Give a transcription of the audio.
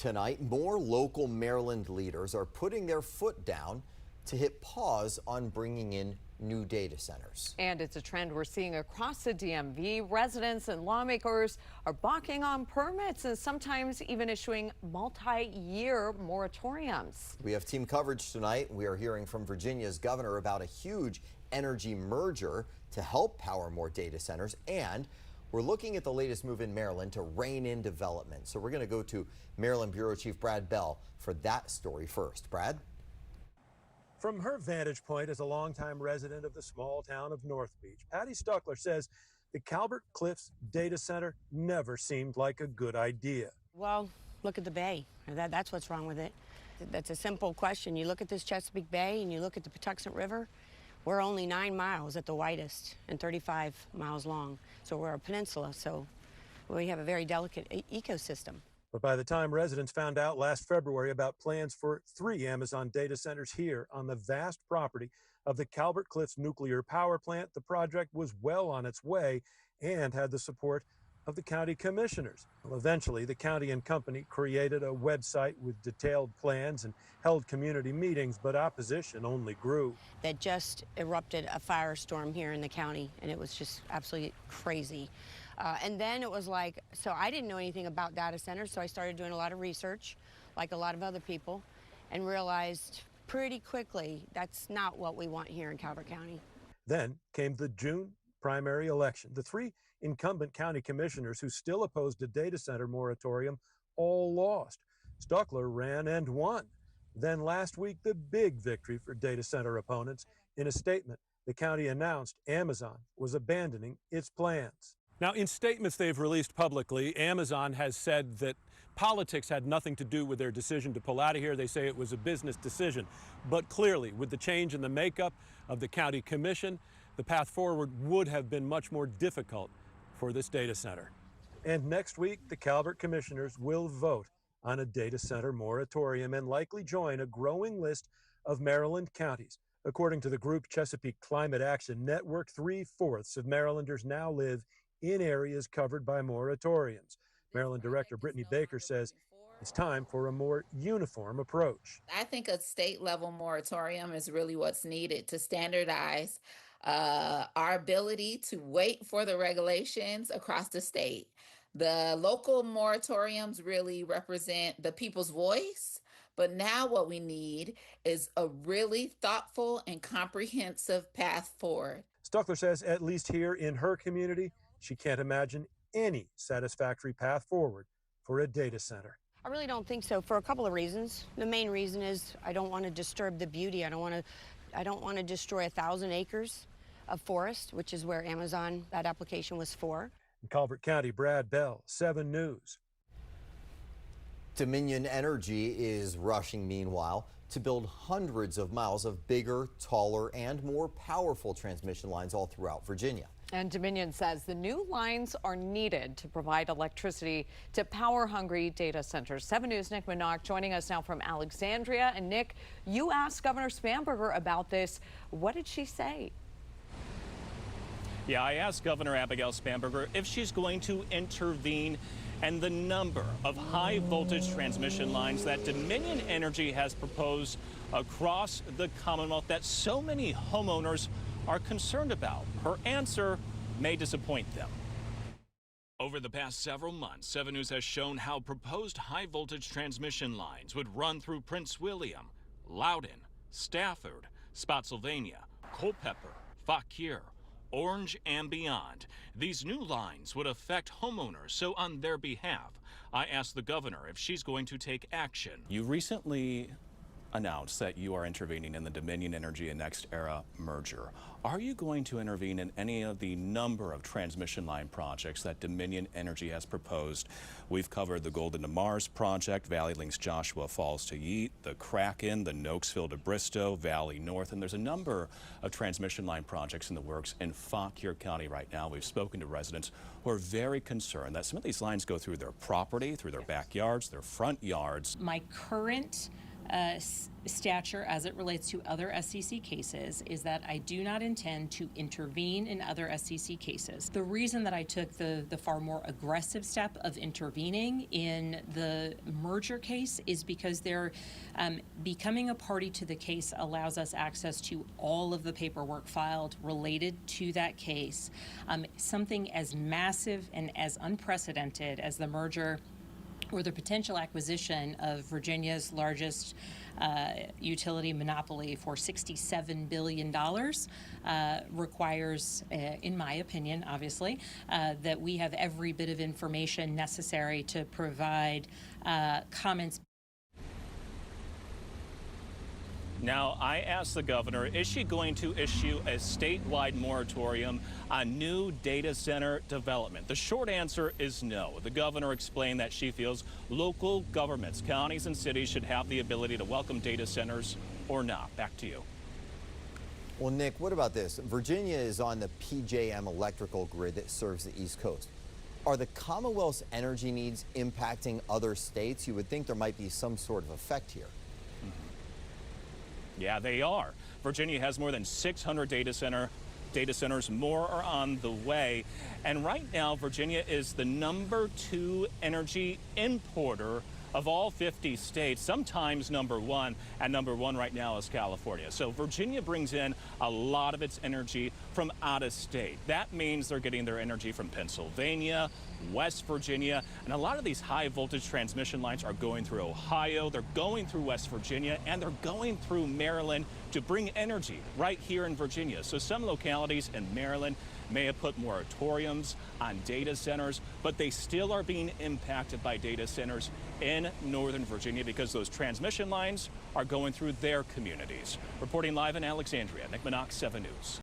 Tonight, more local Maryland leaders are putting their foot down to hit pause on bringing in new data centers. And it's a trend we're seeing across the DMV. Residents and lawmakers are balking on permits and sometimes even issuing multi-year moratoriums. We have team coverage tonight. We are hearing from Virginia's governor about a huge energy merger to help power more data centers, and we're looking at the latest move in Maryland to rein in development. So we're going to go to Maryland Bureau Chief Brad Bell for that story first. Brad? From her vantage point as a longtime resident of the small town of North Beach, Patty Stuckler says the Calvert Cliffs data center never seemed like a good idea. Well, look at the bay. That's what's wrong with it. That's a simple question. You look at this Chesapeake Bay and you look at the Patuxent River. We're only 9 miles at the widest and 35 miles long. So we're a peninsula, so we have a very delicate ecosystem. But by the time residents found out last February about plans for 3 Amazon data centers here on the vast property of the Calvert Cliffs nuclear power plant, the project was well on its way and had the support of the county commissioners. Well, eventually, the county and company created a website with detailed plans and held community meetings, but opposition only grew. That just erupted a firestorm here in the county, and it was just absolutely crazy. And then it was like, so I didn't know anything about data centers, so I started doing a lot of research, like a lot of other people, and realized pretty quickly that's not what we want here in Calvert County. Then came the June primary election. The 3 incumbent county commissioners who still opposed a data center moratorium all lost. Stuckler ran and won. Then last week, the big victory for data center opponents. In a statement, the county announced Amazon was abandoning its plans. Now, in statements they've released publicly, Amazon has said that politics had nothing to do with their decision to pull out of here. They say it was a business decision. But clearly, with the change in the makeup of the county commission, the path forward would have been much more difficult for this data center. And next week, the Calvert commissioners will vote on a data center moratorium and likely join a growing list of Maryland counties. According to the group Chesapeake Climate Action Network, 3/4 of Marylanders now live in areas covered by moratoriums. Maryland Director Brittany Baker says it's time for a more uniform approach. I think a state-level moratorium is really what's needed to standardize our ability to wait for the regulations across the state. The local moratoriums really represent the people's voice, but now what we need is a really thoughtful and comprehensive path forward. Stuckler says at least here in her community, she can't imagine any satisfactory path forward for a data center. I really don't think so, for a couple of reasons. The main reason is I don't want to disturb the beauty. I don't want to destroy 1,000 acres of forest, which is where Amazon, that application was for. In Calvert County, Brad Bell, 7 News. Dominion Energy is rushing, meanwhile, to build hundreds of miles of bigger, taller, and more powerful transmission lines all throughout Virginia. And Dominion says the new lines are needed to provide electricity to power-hungry data centers. 7 News' Nick Minock joining us now from Alexandria. And Nick, you asked Governor Spanberger about this. What did she say? Yeah, I asked Governor Abigail Spanberger if she's going to intervene, and the number of high-voltage transmission lines that Dominion Energy has proposed across the Commonwealth that so many homeowners are concerned about. Her answer may disappoint them. Over the past several months, 7 News has shown how proposed high-voltage transmission lines would run through Prince William, Loudoun, Stafford, Spotsylvania, Culpeper, Fauquier, Orange, and beyond. These new lines would affect homeowners, so on their behalf, I asked the governor if she's going to take action. You recently announced that you are intervening in the Dominion Energy and NextEra merger. Are you going to intervene in any of the number of transmission line projects that Dominion Energy has proposed? We've covered the Golden to Mars project, Valley Links Joshua Falls to Yeet, the Kraken, the Nokesville to Bristow, Valley North, and there's a number of transmission line projects in the works in Fauquier County right now. We've spoken to residents who are very concerned that some of these lines go through their property, through their backyards, their front yards. My current stature as it relates to other SCC cases is that I do not intend to intervene in other SCC cases. The reason that I took the far more aggressive step of intervening in the merger case is because becoming a party to the case allows us access to all of the paperwork filed related to that case. Something as massive and as unprecedented as the merger or the potential acquisition of Virginia's largest utility monopoly for $67 billion requires, in my opinion, obviously, that we have every bit of information necessary to provide comments. Now, I asked the governor, is she going to issue a statewide moratorium on new data center development? The short answer is no. The governor explained that she feels local governments, counties and cities should have the ability to welcome data centers or not. Back to you. Well, Nick, what about this? Virginia is on the PJM electrical grid that serves the East Coast. Are the Commonwealth's energy needs impacting other states? You would think there might be some sort of effect here. Yeah, they are. Virginia has more than 600 data centers. More are on the way. And right now, Virginia is the #2 energy importer of all 50 states, sometimes #1, and #1 right now is California. So Virginia brings in a lot of its energy from out of state. That means they're getting their energy from Pennsylvania, West Virginia, and a lot of these high voltage transmission lines are going through Ohio, they're going through West Virginia, and they're going through Maryland to bring energy right here in Virginia. So some localities in Maryland may have put moratoriums on data centers, but they still are being impacted by data centers in Northern Virginia because those transmission lines are going through their communities. Reporting live in Alexandria, Nick Minock, 7 News.